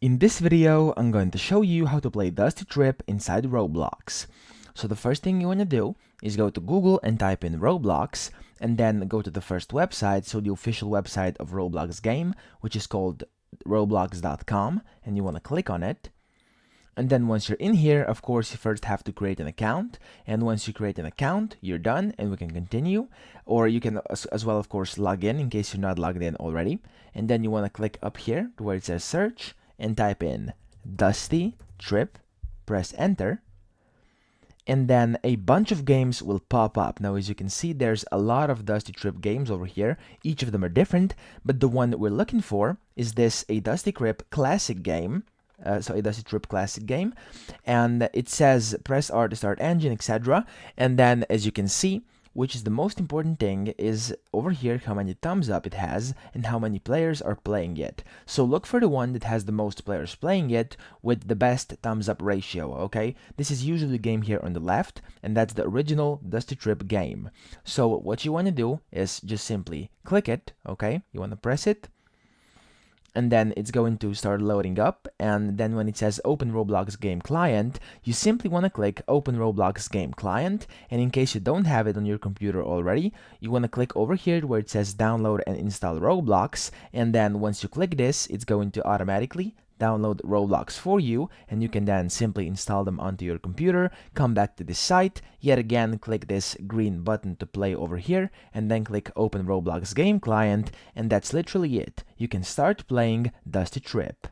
In this video, I'm going to show you how to play Dusty Trip inside Roblox. So the first thing you want to do is go to Google and type in Roblox, and then go to the first website, so the official website of Roblox game, which is called roblox.com, and you want to click on it. And then once you're in here, of course, you first have to create an account. And once you create an account, you're done and we can continue. Or you can as well, of course, log in case you're not logged in already. And then you want to click up here to where it says search and type in Dusty Trip, press enter. And then a bunch of games will pop up. Now, as you can see, there's a lot of Dusty Trip games over here. Each of them are different, but the one that we're looking for is this, a Dusty Trip classic game. So a Dusty Trip classic game, and it says press R to start engine, etc. And then, as you can see, which is the most important thing, is over here how many thumbs up it has and how many players are playing it. So look for the one that has the most players playing it with the best thumbs up ratio, okay? This is usually the game here on the left, and that's the original Dusty Trip game. So what you want to do is just simply click it, okay? You want to press it, and then it's going to start loading up. And then when it says open Roblox game client, you simply want to click open Roblox game client. And in case you don't have it on your computer already, you want to click over here where it says download and install Roblox. And then once you click this, it's going to automatically download Roblox for you, and you can then simply install them onto your computer. Come back to this site, yet again click this green button to play over here, and then click open Roblox game client, and that's literally it. You can start playing Dusty Trip.